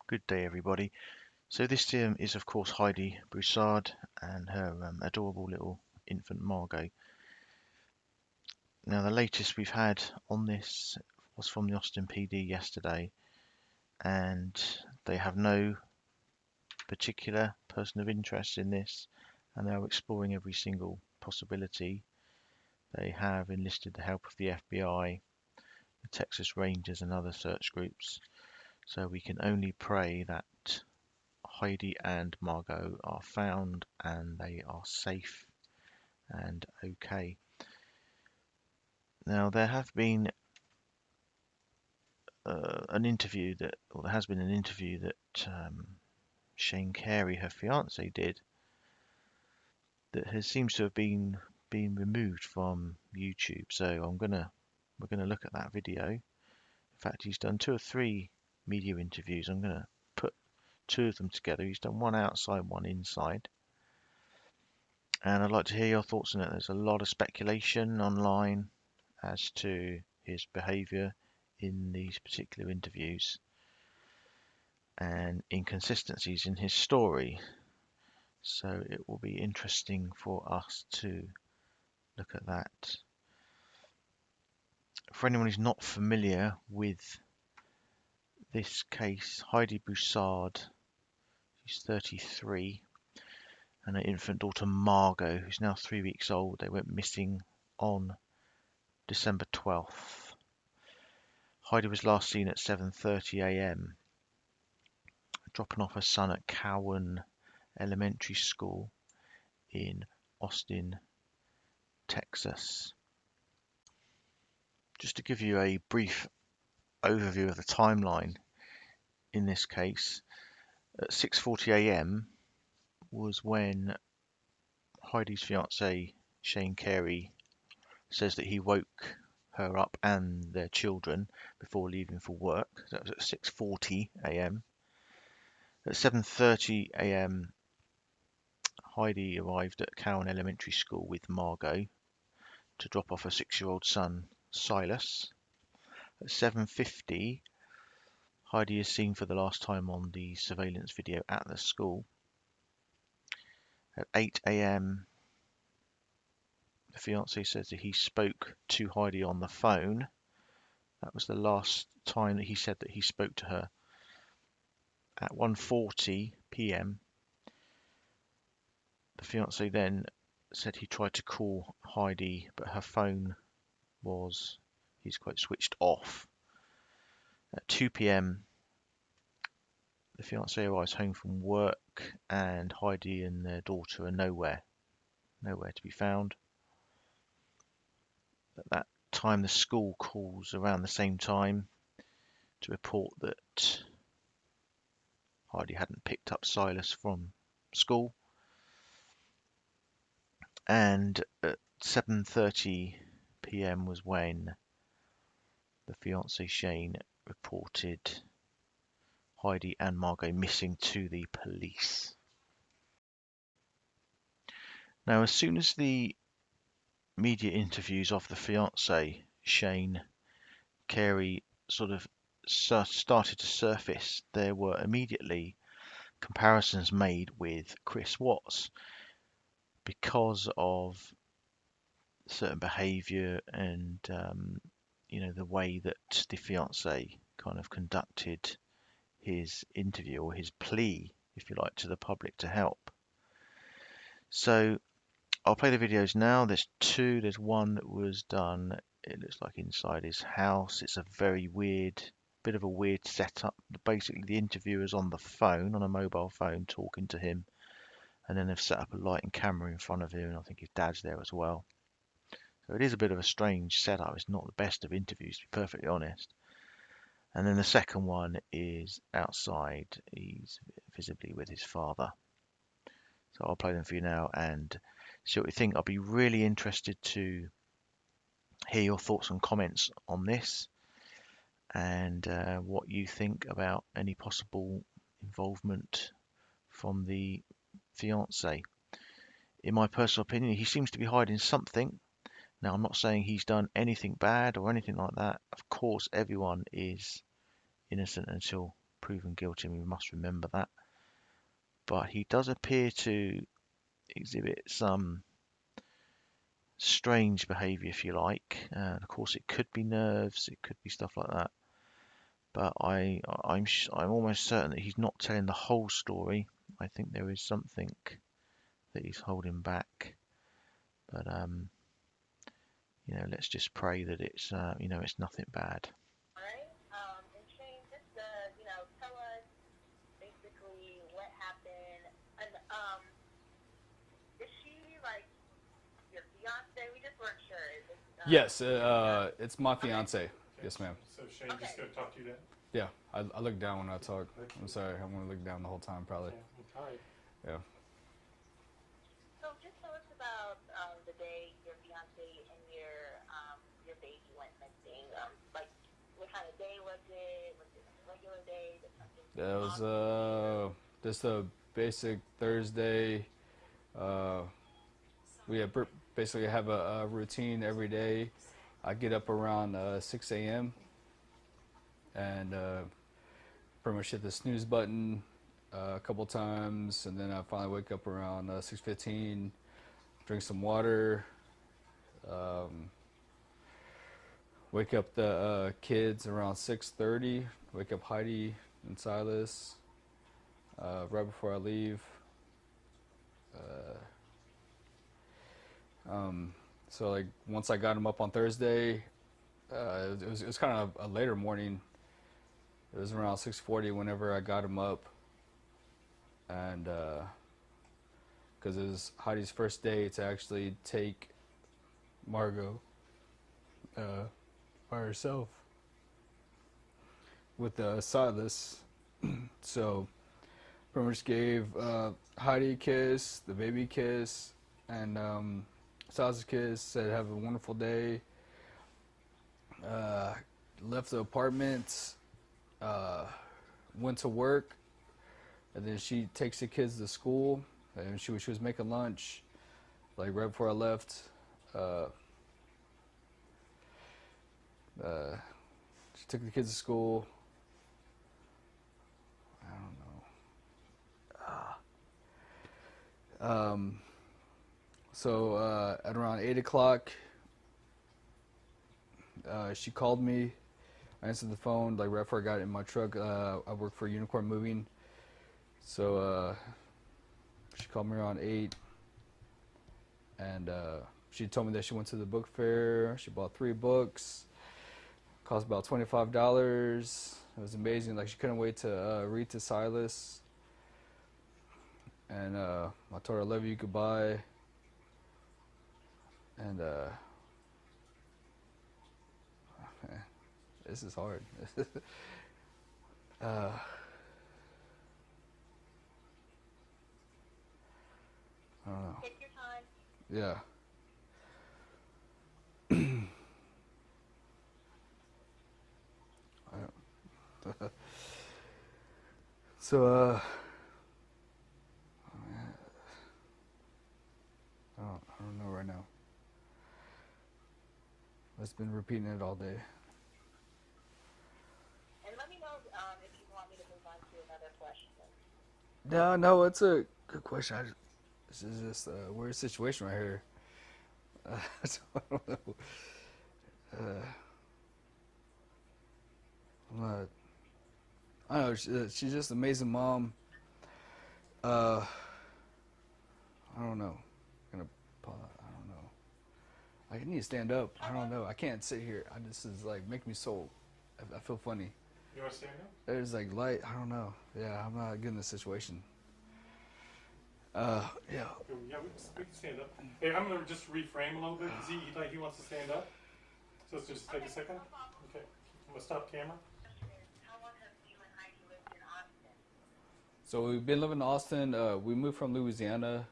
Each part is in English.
Good day, everybody. So this is, of course, Heidi Broussard and her adorable little infant Margot. Now, the latest we've had on this was from the Austin PD yesterday, and they have no particular person of interest in this, and they are exploring every single possibility. They have enlisted the help of the FBI, the Texas Rangers, and other search groups. So we can only pray that Heidi and Margot are found and they are safe and okay. Now there have been an interview that, or there has been an interview that Shane Carey, her fiance, did that seems to have been removed from YouTube. So we're gonna look at that video. In fact, he's done 2 or 3 media interviews. I'm gonna put 2 of them together. He's done one outside, one inside. And I'd like to hear your thoughts on it. There's a lot of speculation online as to his behaviour in these particular interviews and inconsistencies in his story. So it will be interesting for us to look at that. For anyone who's not familiar with this case, Heidi Broussard, she's 33, and her infant daughter Margot, who's now 3 weeks old. They went missing on December 12th. Heidi was last seen at 7:30 a.m. dropping off her son at Cowan Elementary School in Austin, Texas. Just to give you a brief overview of the timeline in this case, at 6:40 a.m. was when Heidi's fiance Shane Carey says that he woke her up and their children before leaving for work. That was at 6:40 a.m. At 7:30 a.m. Heidi arrived at Cowan Elementary School with Margot to drop off her 6-year-old son Silas. At 7:50, Heidi is seen for the last time on the surveillance video at the school. At 8 a.m, the fiancé says that he spoke to Heidi on the phone. That was the last time that he said that he spoke to her. At 1:40 p.m, the fiancé then said he tried to call Heidi, but her phone was, he's quite switched off. At 2 p.m, the fiancé arrives home from work and Heidi and their daughter are nowhere to be found. At that time, the school calls around the same time to report that Heidi hadn't picked up Silas from school. And at 7:30 p.m. was when the fiancé Shane reported Heidi and Margot missing to the police. Now, as soon as the media interviews of the fiancé Shane Carey sort of started to surface, there were immediately comparisons made with Chris Watts because of certain behaviour and the way that the fiancé kind of conducted his interview, or his plea, if you like, to the public to help. So I'll play the videos now. There's 2. There's one that was done, it looks like inside his house. It's a very weird, bit of a weird setup. Basically, the interviewer's on the phone, on a mobile phone, talking to him, and then they've set up a light and camera in front of him, and I think his dad's there as well. So it is a bit of a strange setup. It's not the best of interviews, to be perfectly honest. And then the second one is outside. He's visibly with his father. So I'll play them for you now and see what you think. I'll be really interested to hear your thoughts and comments on this, and what you think about any possible involvement from the fiancé. In my personal opinion, he seems to be hiding something. Now, I'm not saying he's done anything bad or anything like that. Of course, everyone is innocent until proven guilty, and we must remember that. But he does appear to exhibit some strange behaviour, if you like. And of course, it could be nerves, it could be stuff like that. But I'm almost certain that he's not telling the whole story. I think there is something that he's holding back. But let's just pray that it's nothing bad. All right. And Shane, just tell us basically what happened. And is she like your fiance? We just weren't sure. Yes, it's my fiance. Okay. Yes, ma'am. So Shane just gonna talk to you then? Yeah, I look down when I talk. I'm sorry, I'm gonna look down the whole time probably. Yeah. All right. Yeah. So just tell us about the day your fiance and your baby went missing. Like, what kind of day was it? Was it a regular day? Did something That was just a basic Thursday. We basically have a routine every day. I get up around 6 a.m. and pretty much hit the snooze button a couple times, and then I finally wake up around 6:15, drink some water, wake up the kids around 6:30, wake up Heidi and Silas right before I leave. So like once I got them up on Thursday, it was kind of a later morning. It was around 6:40 whenever I got them up, and because it was Heidi's first day to actually take Margot by herself with Silas. So pretty much gave Heidi a kiss, the baby a kiss, and Silas a kiss, said have a wonderful day. Left the apartment, went to work, and then she takes the kids to school, and she was making lunch, like right before I left. She took the kids to school. I don't know. So at around 8 o'clock, she called me. I answered the phone like right before I got in my truck. I work for Unicorn Moving, so she called me around 8, and she told me that she went to the book fair. She bought 3 books. Cost about $25. It was amazing. Like she couldn't wait to read to Silas. And I told her I love you, goodbye. And this is hard. I don't know. Take your time. Yeah. So I don't know right now. I've been repeating it all day. And let me know if you want me to move on to another question. No, it's a good question. This is just a weird situation right here. So I don't know. I don't know. She's just an amazing mom. I don't know. I don't know. I need to stand up. I don't know. I can't sit here. This is like make me so. I feel funny. You want to stand up? There's like light. I don't know. Yeah, I'm not good in this situation. Yeah. Yeah, we can stand up. Hey, I'm gonna just reframe a little bit because he wants to stand up. So let's just take a second. Okay. I'm gonna stop camera. How long have you and Heidi lived in Austin? So we've been living in Austin. We moved from Louisiana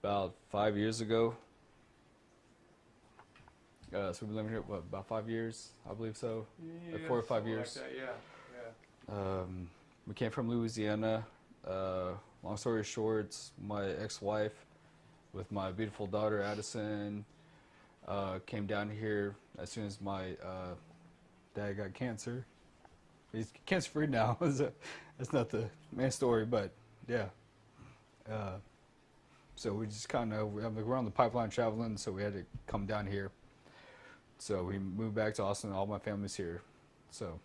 about 5 years ago. So we've been living here about 5 years, I believe so. Yeah, Like 4 or 5 years. Like that, yeah. We came from Louisiana. Long story short, my ex-wife with my beautiful daughter Addison came down here as soon as my dad got cancer. He's cancer free now. That's not the main story, but yeah. So we just kind of we're on the pipeline traveling, so we had to come down here. So we moved back to Austin. All my family's here. So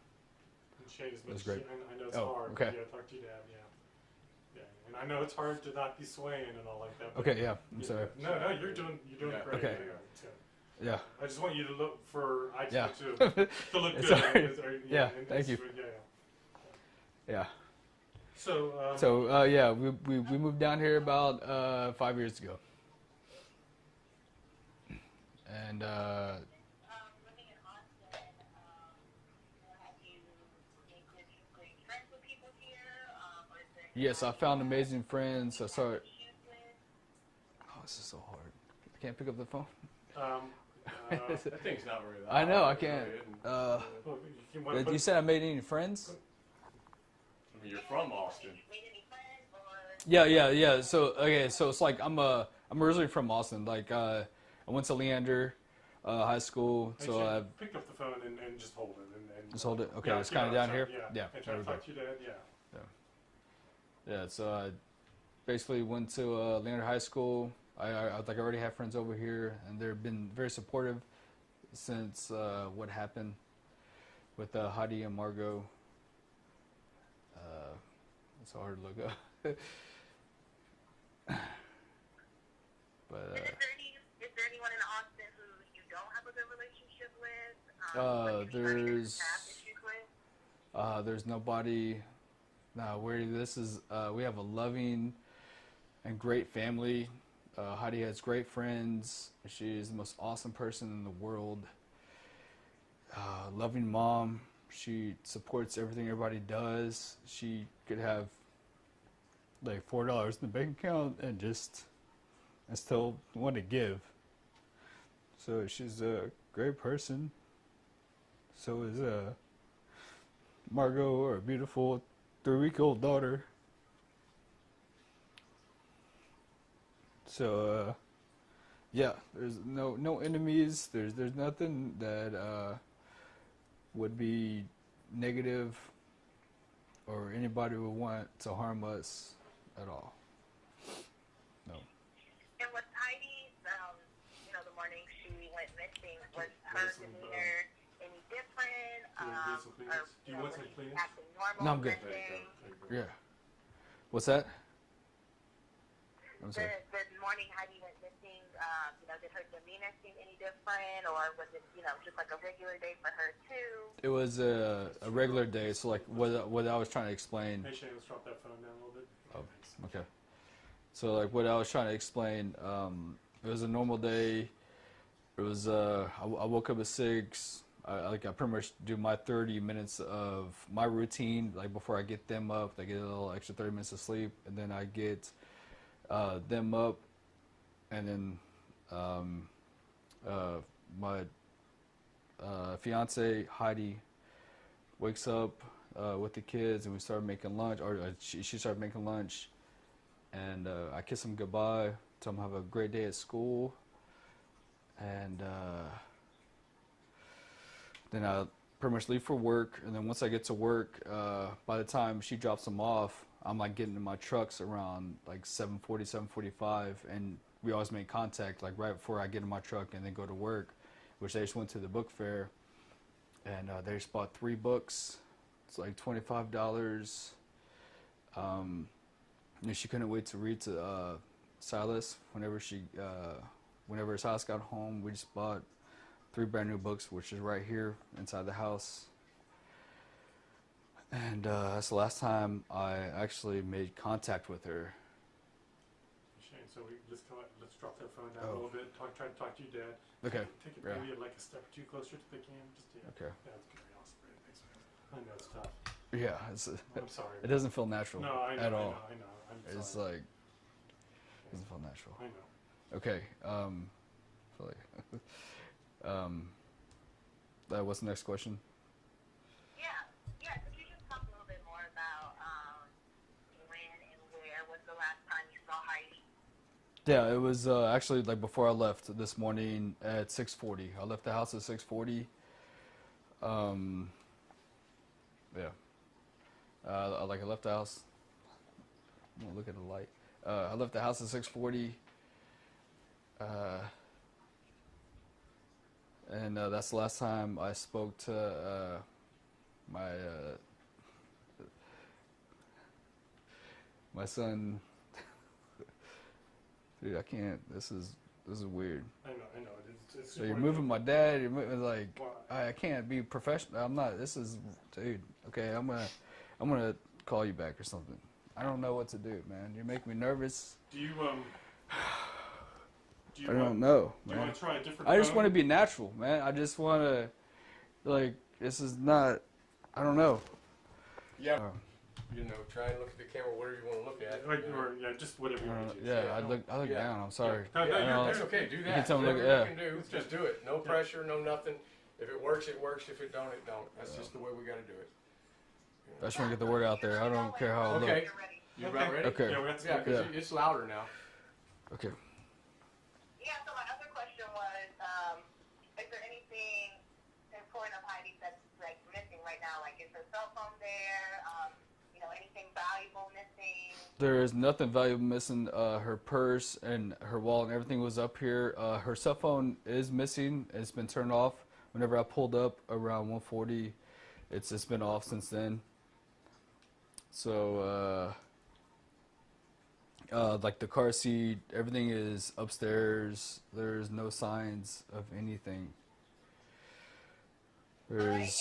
And Shane, as much That's as great. I know it's Oh, hard. okay. Yeah, talk to your dad. Yeah. And I know it's hard to not be swaying and all like that. But okay, yeah. I'm sorry. No, you're doing Yeah. great. Okay. Yeah. Yeah. I just want you to look for Yeah. to look It's good. all right. Yeah, Yeah, thank you. Yeah. So, Yeah, we moved down here about 5 years ago. And Living in Austin, have you made great friends with people here? Or is there yes, I found amazing friends. I started. issues with? Oh, this is so hard. I can't pick up the phone. That thing's not very loud. I know, I It can't. really isn't. well, you wanna Did put- you say I made any friends? I mean, you're from Austin. Made any friends? Or Yeah. So okay, so it's like I'm originally from Austin. Like I went to Leander High School, Hey, so Shane, I pick up the phone and just hold it. And just hold it. Okay, yeah, it's kind of yeah, down sorry, here. Yeah. Yeah. And try There to we go. talk to your dad. Yeah. Yeah, so I basically went to Leander High School. I already have friends over here, and they've been very supportive since what happened with Heidi and Margot. It's hard to look up. But is there anyone in Austin who you don't have a good relationship with? Maybe you have issues with? there's nobody. No, we have a loving and great family. Heidi has great friends. She's the most awesome person in the world. Loving mom. She supports everything everybody does. She could have like $4 in the bank account and still want to give. So she's a great person. So is Margot, our beautiful 3-week-old daughter. So yeah, there's no enemies. There's nothing that would be negative or anybody would want to harm us at all. No. And was Heidi's, the morning she went missing, was her demeanor any different? Do you want some pleas? Acting normal? No, I'm good. Missing? Yeah. What's that? I'm sorry. The morning Heidi went missing, did her demeanor seem any different, or was it, just like a regular day for her too? It was a regular day. So like what I was trying to explain. Hey, Shane, let's drop that phone down a little bit. Oh, okay. So like what I was trying to explain, it was a normal day. It was I woke up at 6. I pretty much do my 30 minutes of my routine like before I get them up. I get a little extra 30 minutes of sleep, and then I get them up, and then my fiance Heidi wakes up with the kids, and we started making lunch, or she started making lunch, and I kiss them goodbye, tell them have a great day at school, and then I pretty much leave for work, and then once I get to work, by the time she drops them off, I'm like getting in my trucks around like 7:40, 7:45, and we always make contact like right before I get in my truck and then go to work, which they just went to the book fair, and they just bought 3 books. It's like $25. And she couldn't wait to read to Silas whenever Silas got home. We just bought 3 brand new books, which is right here inside the house. And that's the last time I actually made contact with her. Shane, so let's drop that phone down a little bit. Try to talk to your dad. Okay. Take it Yeah. maybe like a step or 2 closer to the cam. Okay. Yeah, that's good. Awesome. Great. Thanks, man. I know it's tough. Yeah, I'm sorry. it doesn't feel natural No, I know. at all. I know. I'm sorry. It's like it doesn't feel natural. I know. Okay. Feel like, what's the next question? Yeah. Could you just talk a little bit more about when and where was the last time you saw Heidi? Yeah, it was actually like before I left this morning at 6:40. I left the house at 6:40. Yeah. Like I left the house. I'm gonna look at the light. I left the house at 6:40. And that's the last time I spoke to my my son. Dude, I can't. This is weird. I know. It's So you're moving my dad. You're moving like Why? I can't be professional. I'm not. This is, dude. Okay, I'm gonna call you back or something. I don't know what to do, man. You're making me nervous. Do you I don't know, Do you man. want to try a different? I just phone? want to be natural, man. I just want to, like, this is not. I don't know. Yeah. You know, try and look at the camera, whatever you want to look at. Like, you know. or just whatever you want to do. Yeah, I look Yeah. down. I'm sorry. No, That's okay. Do that. can tell me, Whatever yeah. you can do, just do it. No pressure, no nothing. If it works, it works. If it don't, it don't. That's just the way we got to do it. I just want to get the word out there. I don't care how I look. Okay. You about ready? Okay. Yeah, that's Yeah, good. because it's louder now. Okay. Yeah, so my other question was, is there anything important of Heidi that's like missing right now? Like, is her cell phone there? Anything valuable missing? There is nothing valuable missing. Her purse and her wallet and everything was up here. Her cell phone is missing. It's been turned off. Whenever I pulled up around 1:40, it's just been off since then. So, like the car seat, everything is upstairs. There's no signs of anything. Right, There's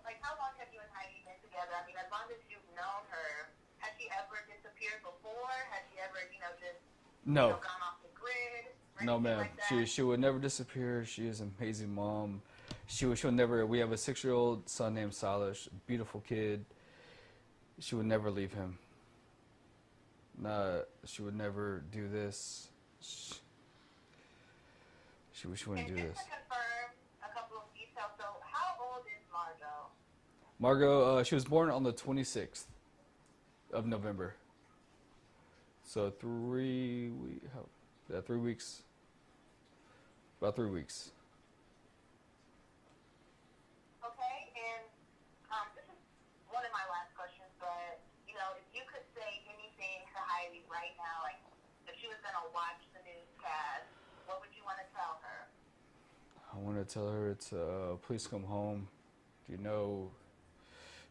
and how long have you and Heidi been together? I mean, as long as you've known her, has she ever disappeared before? Has she ever, just no. gone off the grid? Or No, anything ma'am. Like that? She would never disappear. She is an amazing mom. She would never. We have a 6-year-old son named Silas, beautiful kid. She would never leave him. Nah, she would never do this. She wouldn't do And this. just to confirm a couple of details, so how old is Margot? Margot, she was born on the 26th of November. So 3 weeks. Yeah, 3 weeks. About 3 weeks. Okay, and this is one of my last questions, but, if you could say anything to Heidi right now, like if she was going to watch the newscast, what would you want to tell her? I want to tell her please come home. You know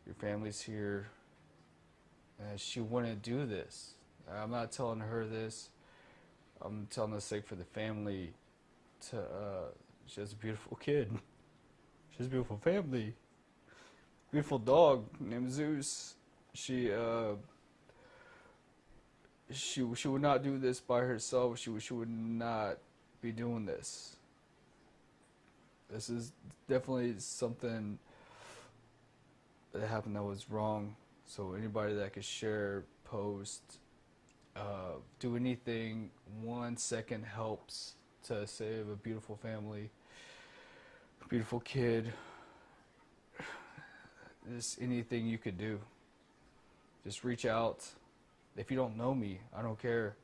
your family's here. And she wouldn't do this. I'm not telling her this. I'm telling her sake for the family. She has a beautiful kid. She has a beautiful family. Beautiful dog named Zeus. She would not do this by herself. She would not be doing this. This is definitely something that happened that was wrong. So anybody that could share, post, do anything, 1 second helps to save a beautiful family, a beautiful kid. Just anything you could do. Just reach out. If you don't know me, I don't care.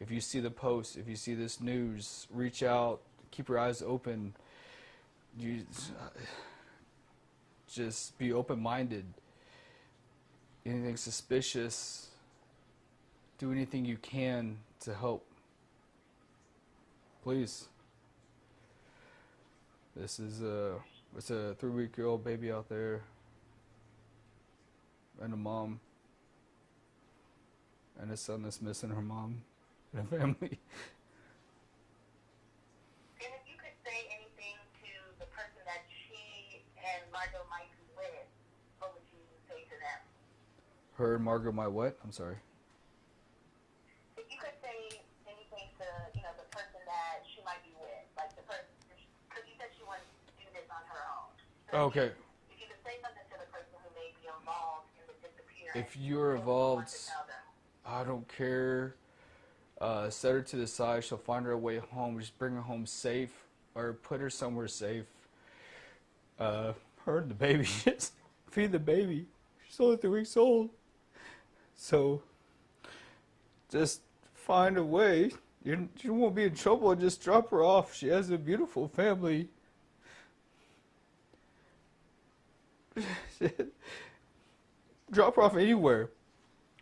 If you see the post, if you see this news, reach out. Keep your eyes open. You just be open-minded. Anything suspicious, do anything you can to help. Please. This is it's a 3-week-old baby out there, and a mom, and a son that's missing her mom and a family. And if you could say anything to the person that she and Margot might be with, what would you say to them? Her and Margot, my what? I'm sorry. If you could say anything to, the person that she might be with, like the person, because you said she wants to do this on her own. So Okay. If you could say something to the person who may be involved in the disappearance. If you're what would you want involved, to tell them? I don't care. Set her to the side. She'll find her way home. Just bring her home safe, or put her somewhere safe. Her and the baby. Just feed the baby. She's only 3 weeks old. So, just find a way. You won't be in trouble. Just drop her off. She has a beautiful family. Shit. Drop her off anywhere.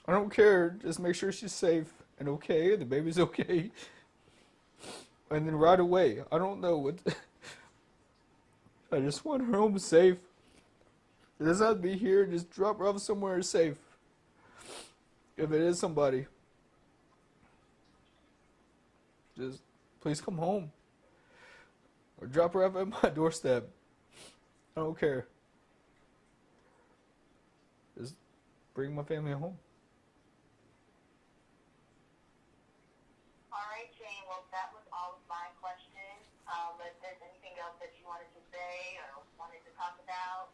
I don't care. Just make sure she's safe and okay. The baby's okay. And then right away. I don't know what. I just want her home safe. It doesn't have to be here. Just drop her off somewhere safe. If it is somebody. Just please come home. Or drop her off at my doorstep. I don't care. Just bring my family home. All right, Shane. Well, that was all of my questions. If there's anything else that you wanted to say or wanted to talk about,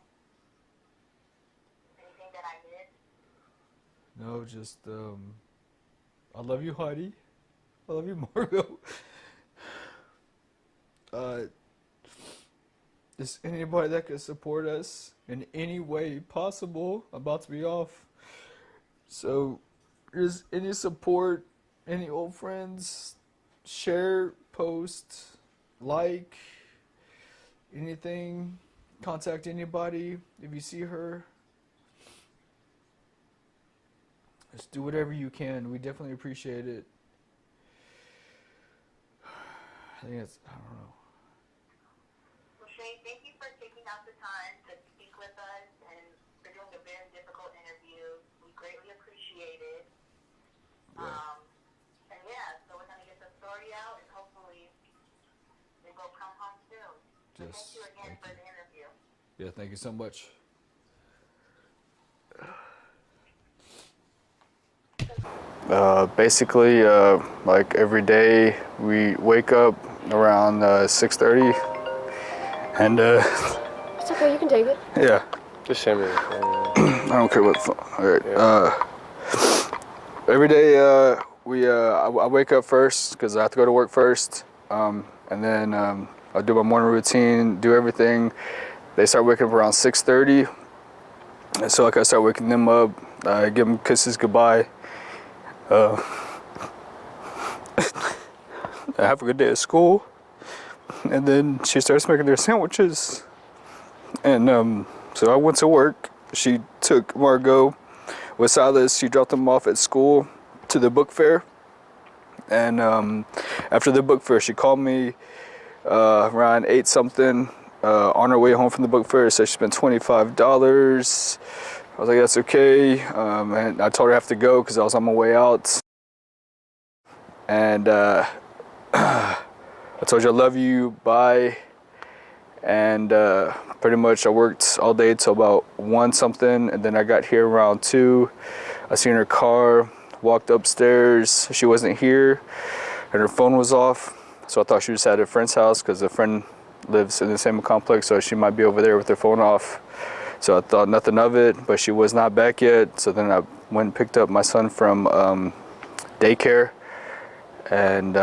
anything that I missed? No, just I love you, Heidi. I love you, Margot. Is anybody that could support us in any way possible? I'm about to be off. So, is any support, any old friends, share, post, like, anything, contact anybody if you see her. Just do whatever you can. We definitely appreciate it. I think it's, I don't know. Well, Shane, thank you for taking out the time to speak with us and for doing a very difficult interview. We greatly appreciate it. Yeah. And yeah, so we're going to get the story out and hopefully they both come home soon. So thank you again for the interview. Yeah, thank you so much. Basically, like every day we wake up around 6:30 and It's okay, you can take it. yeah, Just send me the phone. I don't care what phone. All right. Every day I wake up first because I have to go to work first, and then I'll do my morning routine, do everything. They start waking up around 6:30, and so like I start waking them up, give them kisses goodbye. Have a good day at school, and then she starts making their sandwiches, and so I went to work. She took Margot with Silas. She dropped them off at school to the book fair, and after the book fair she called me around 8 something on her way home from the book fair. Said she spent $25. I was like, that's okay, and I told her I have to go because I was on my way out. And I told you I love you, bye. And pretty much I worked all day till about 1 something, and then I got here around 2. I seen her car, walked upstairs. She wasn't here, and her phone was off. So I thought she was at a friend's house because a friend lives in the same complex, so she might be over there with her phone off. So I thought nothing of it, but she was not back yet. So then I went and picked up my son from daycare and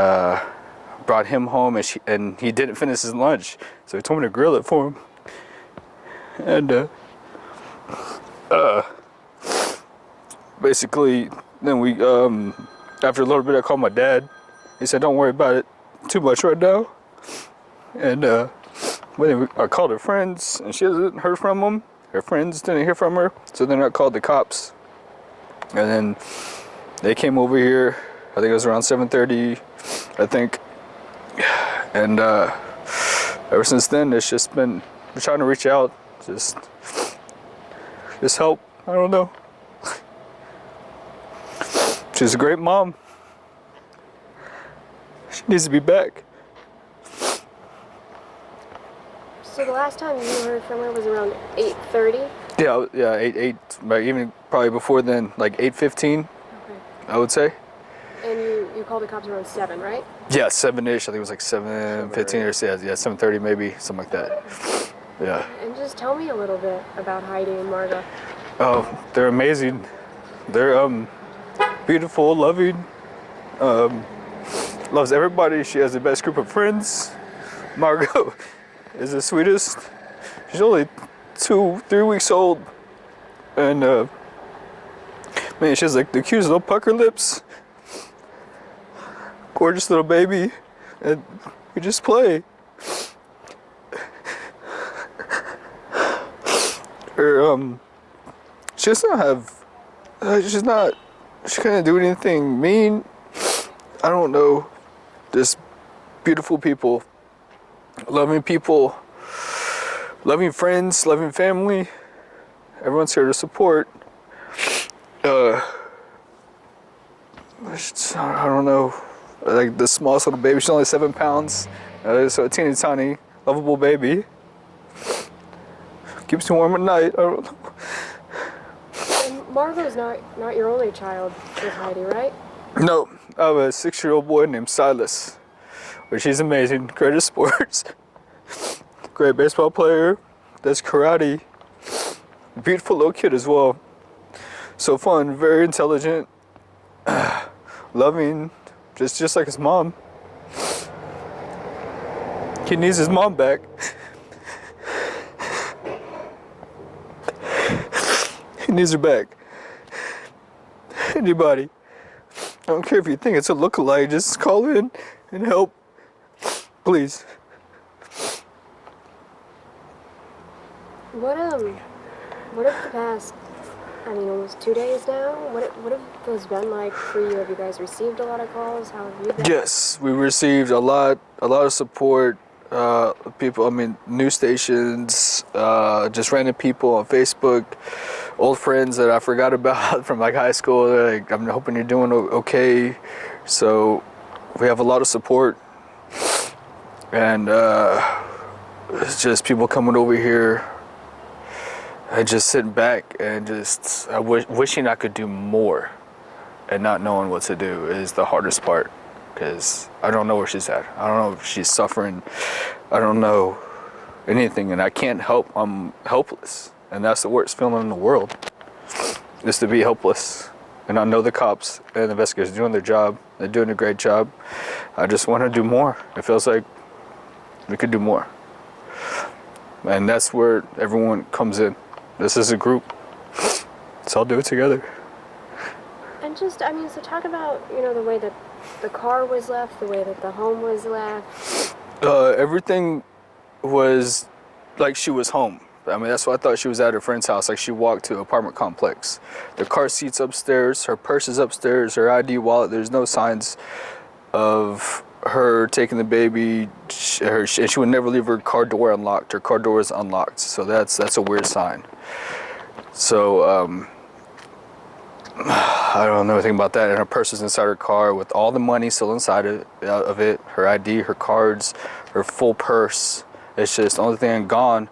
brought him home, and he didn't finish his lunch. So he told me to grill it for him. And basically, then we, after a little bit, I called my dad. He said, don't worry about it too much right now. And I called her friends, and she hasn't heard from them. Her friends didn't hear from her, so then I called the cops. And then they came over here. I think it was around 7:30, I think. And ever since then, it's just been, we're trying to reach out, just help. I don't know. She's a great mom. She needs to be back. So the last time you heard from her was around 8:30? Yeah, 8, but even probably before then, like 8:15, Okay. I would say. And you called the cops around 7, right? Yeah, 7-ish. I think it was like 7:15 or yeah, 7:30 maybe, something like that. Yeah. And just tell me a little bit about Heidi and Margot. Oh, they're amazing. They're beautiful, loving, loves everybody. She has the best group of friends. Margot is the sweetest. She's only 2-3 weeks old, and man, she has like the cutest little pucker lips. Gorgeous little baby, and we just play. she doesn't have, she couldn't do anything mean. I don't know. Just beautiful people, loving friends, loving family. Everyone's here to support. I don't know. Like the smallest little baby, she's only 7 pounds. So a teeny tiny, lovable baby. Keeps me warm at night. I don't know. And Margot's not your only child with Heidi, right? No, I have a 6-year-old boy named Silas, which he's amazing, great at sports, great baseball player, does karate, beautiful little kid as well. So fun, very intelligent, loving, just like his mom. He needs his mom back. He needs her back. Anybody. I don't care if you think it's a lookalike, just call in and help. Please. What have the past, almost 2 days now? What have those been like for you? Have you guys received a lot of calls? How have you been? Yes, we received a lot of support. People, news stations, just random people on Facebook, old friends that I forgot about from like high school. They're like, I'm hoping you're doing okay. So we have a lot of support, and it's just people coming over here and just sitting back and just wishing I could do more, and not knowing what to do is the hardest part. Because I don't know where she's at. I don't know if she's suffering. I don't know anything, and I can't help. I'm helpless, and that's the worst feeling in the world, is to be helpless. And I know the cops and the investigators are doing their job. They're doing a great job. I just want to do more. It feels like we could do more. And that's where everyone comes in. This is a group. Let's all do it together. And just, so talk about, the way that the car was left, the way that the home was left. Everything was like she was home. That's why I thought she was at her friend's house. Like she walked to an apartment complex. The car seat's upstairs, her purse is upstairs, her ID wallet. There's no signs of her taking the baby. She would never leave her car door unlocked. Her car door is unlocked. So that's a weird sign. So, I don't know anything about that. And her purse is inside her car with all the money still inside of it, her ID, her cards, her full purse. It's just the only thing gone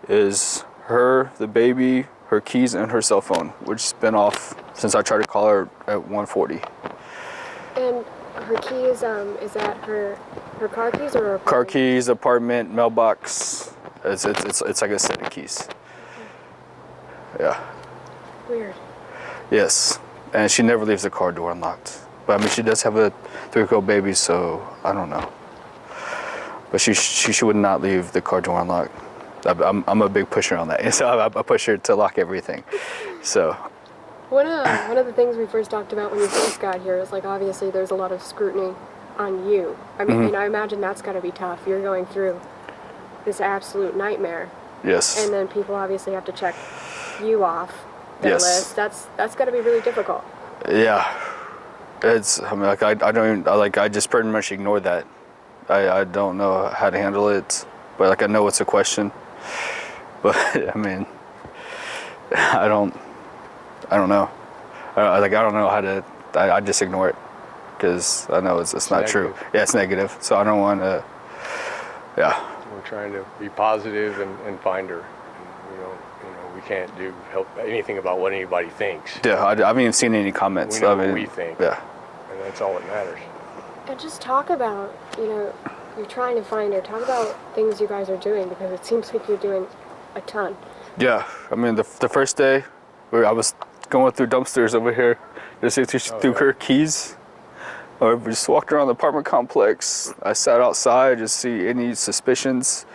is her, the baby, her keys, and her cell phone, which has been off since I tried to call her at 1:40. And her keys, is that her car keys or her apartment? Car keys, apartment, mailbox. It's like a set of keys. Yeah. Weird. Yes, and she never leaves the car door unlocked. But she does have a 3-year-old baby, so I don't know. But she would not leave the car door unlocked. I'm a big pusher on that, so I push her to lock everything. So. One of the things we first talked about when you first got here is obviously there's a lot of scrutiny on you. And I imagine that's got to be tough. You're going through this absolute nightmare. Yes. And then people obviously have to check you off their Yes. list. That's got to be really difficult. Yeah, it's. I don't even I just pretty much ignore that. I don't know how to handle it, but I know it's a question. But I don't know. I don't know how to. I just ignore it because I know it's not true. Yeah, it's negative. So I don't want to. Yeah. We're trying to be positive and find her. We can't help anything about what anybody thinks. Yeah, I haven't even seen any comments. We know what we think. Yeah. And that's all that matters. And just talk about, you're trying to find her. Talk about things you guys are doing, because it seems like you're doing a ton. Yeah, the first day, I was going through dumpsters over here, just through her keys. Or we just walked around the apartment complex. I sat outside, just see any suspicions,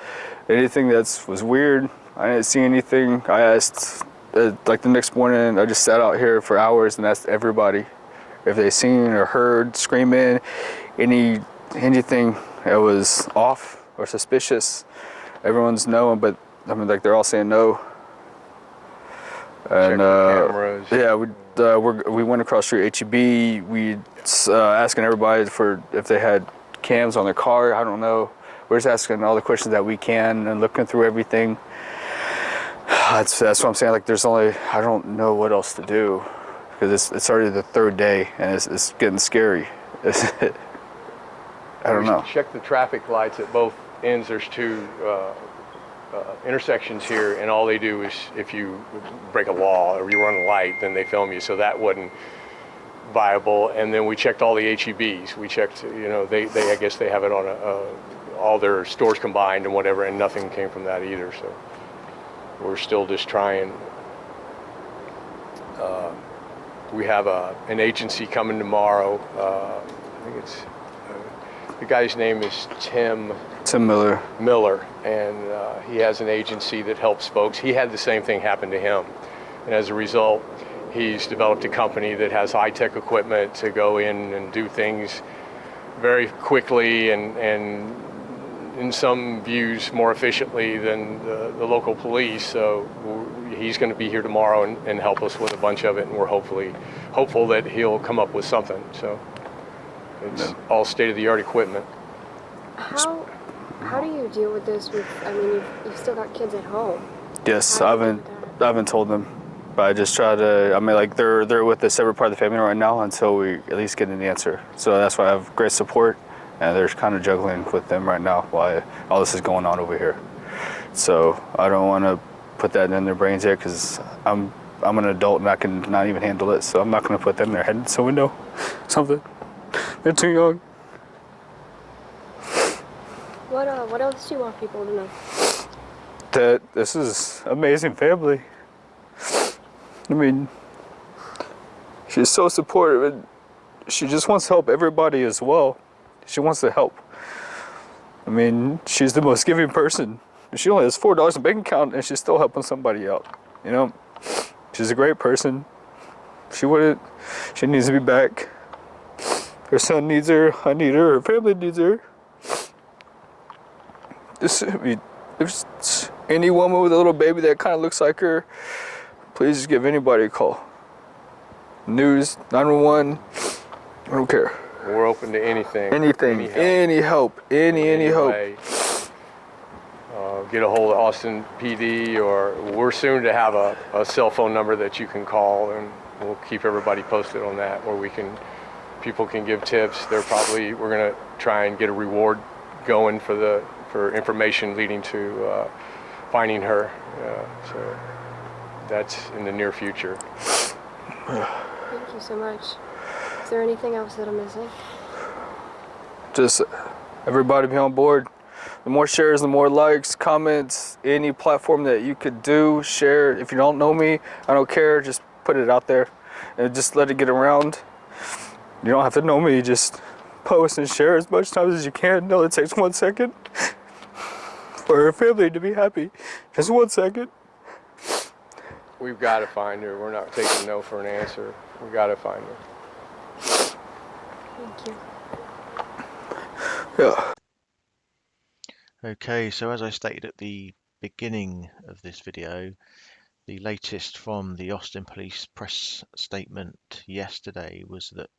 anything that was weird. I didn't see anything. I asked, the next morning, I just sat out here for hours and asked everybody if they seen or heard screaming, anything that was off or suspicious. Everyone's knowing, but they're all saying no. And the cameras. yeah, we went across through HEB. We asking everybody for if they had cams on their car. I don't know. We're just asking all the questions that we can and looking through everything. That's what I'm saying. Like, I don't know what else to do because it's already the third day and it's getting scary. I don't know. Check the traffic lights at both ends. There's two intersections here, and all they do is if you break a law or you run a light, then they film you. So that wasn't viable. And then we checked all the HEBs. We checked, they I guess they have it on all their stores combined and whatever, and nothing came from that either. So we're still just trying. We have an agency coming tomorrow. I think it's the guy's name is Tim Miller. And he has an agency that helps folks. He had the same thing happen to him, and as a result, he's developed a company that has high-tech equipment to go in and do things very quickly and in some views more efficiently than the local police. So he's going to be here tomorrow and help us with a bunch of it, and we're hopeful that he'll come up with something. So it's all state-of-the-art equipment. How do you deal with this? You've still got kids at home. Yes, I haven't told them, but I just try to. They're with a separate part of the family right now until we at least get an answer. So that's why I have great support, and they're kind of juggling with them right now while all this is going on over here. So I don't want to put that in their brains yet because I'm an adult and I can not even handle it. So I'm not going to put them in their head so we know something. They're too young. What else do you want people to know? That this is amazing family. I mean, she's so supportive and she just wants to help everybody as well. She wants to help. I mean, she's the most giving person. She only has $4 in the bank account and she's still helping somebody out. She's a great person. She needs to be back. Her son needs her, I need her, her family needs her. If there's any woman with a little baby that kind of looks like her, please just give anybody a call. News, 911, I don't care. We're open to anything. Any help. Any help. Get a hold of Austin PD, or we're soon to have a cell phone number that you can call, and we'll keep everybody posted on that, where people can give tips. We're going to try and get a reward going for information leading to finding her. So that's in the near future. Thank you so much. Is there anything else that I'm missing? Just everybody be on board. The more shares, the more likes, comments, any platform that you could do, share. If you don't know me, I don't care. Just put it out there and just let it get around. You don't have to know me. Just post and share as much times as you can. No, it takes 1 second for her family to be happy. Just 1 second. We've got to find her. We're not taking no for an answer. We've got to find her. Thank you. Yeah. Okay, so as I stated at the beginning of this video, the latest from the Austin Police press statement yesterday was that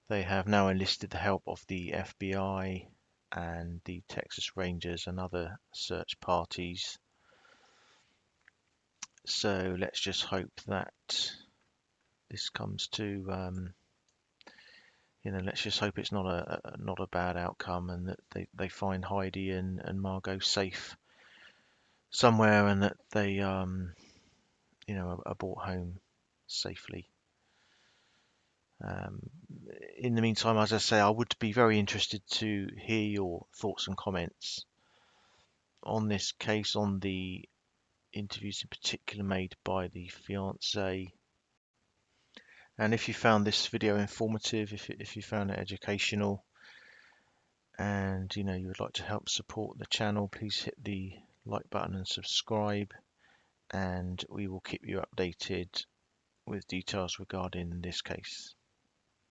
they have now enlisted the help of the FBI and the Texas Rangers and other search parties. So let's just hope that this comes to let's just hope it's not a bad outcome, and that they find Heidi and Margot safe somewhere, and that they are brought home safely. In the meantime, as I say, I would be very interested to hear your thoughts and comments on this case, on the interviews in particular made by the fiance. And if you found this video informative, if you found it educational, and you would like to help support the channel, please hit the like button and subscribe, and we will keep you updated with details regarding this case.